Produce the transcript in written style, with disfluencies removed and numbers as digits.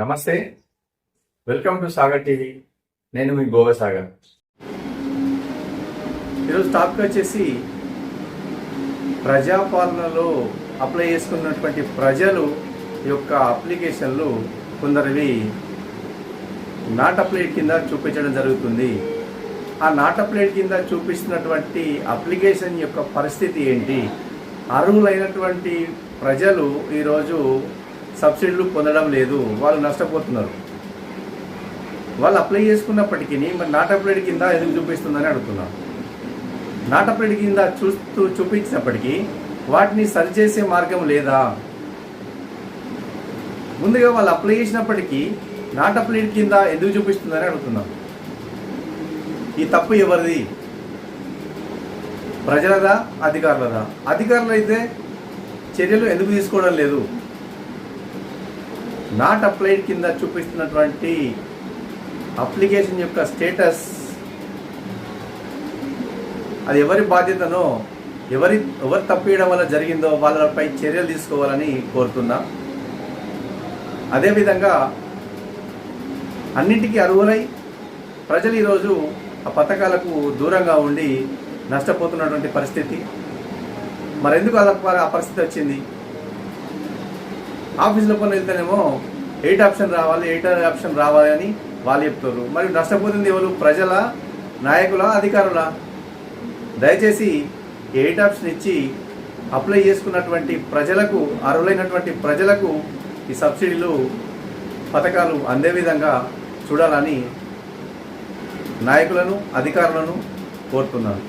నమస్తే, welcome to Sagar TV. నేను మీ గోవా సాగర్. ఈరోజు టాపిక్ వచ్చేసి ప్రజాపాలనలో అప్లై చేసుకున్నటువంటి ప్రజలు యొక్క అప్లికేషన్లు కొందరివి నాట్ అప్లైడ్ కింద చూపించడం జరుగుతుంది. ఆ నాట్ అప్లైడ్ కింద చూపిస్తున్నటువంటి అప్లికేషన్ యొక్క పరిస్థితి ఏంటి? అర్హులైనటువంటి ప్రజలు ఈరోజు సబ్సిడీలు పొందడం లేదు, వాళ్ళు నష్టపోతున్నారు. వాళ్ళు అప్లై చేసుకున్నప్పటికీ మరి నాట్ అప్లైడ్ కింద ఎందుకు చూపిస్తుందని అడుగుతున్నారు. నాట్ అప్లైడ్ కింద చూపించినప్పటికీ వాటిని సరిచేసే మార్గం లేదా? ముందుగా వాళ్ళు అప్లై చేసినప్పటికీ నాట్ అప్లైడ్ కింద ఎందుకు చూపిస్తుందని అడుగుతున్నాం. ఈ తప్పు ఎవరిది? ప్రజలదా, అధికారులదా? అధికారులు అయితే చర్యలు ఎందుకు తీసుకోవడం లేదు? నాట్ అప్లైడ్ కింద చూపిస్తున్నటువంటి అప్లికేషన్ యొక్క స్టేటస్ అది ఎవరి బాధ్యతనో, ఎవరు తప్పియడం వల్ల జరిగిందో వాళ్ళపై చర్యలు తీసుకోవాలని కోరుతున్నా. అదేవిధంగా అన్నింటికీ అర్హులై ప్రజలు ఈరోజు ఆ పథకాలకు దూరంగా ఉండి నష్టపోతున్నటువంటి పరిస్థితి. మరెందుకు ఆ పరిస్థితి వచ్చింది? ఆఫీసులో పని వెళ్తేనేమో 8 ఆప్షన్ రావాలి, 8 ఆప్షన్ రావాలి అని వాళ్ళు చెప్తారు. మరి నష్టపోతుంది ఎవరు? ప్రజల, నాయకుల, అధికారుల? దయచేసి 8 ఆప్షన్ ఇచ్చి అప్లై చేసుకున్నటువంటి ప్రజలకు, అర్హులైనటువంటి ప్రజలకు ఈ సబ్సిడీలు, పథకాలు అందే విధంగా చూడాలని నాయకులను, అధికారులను కోరుతున్నాను.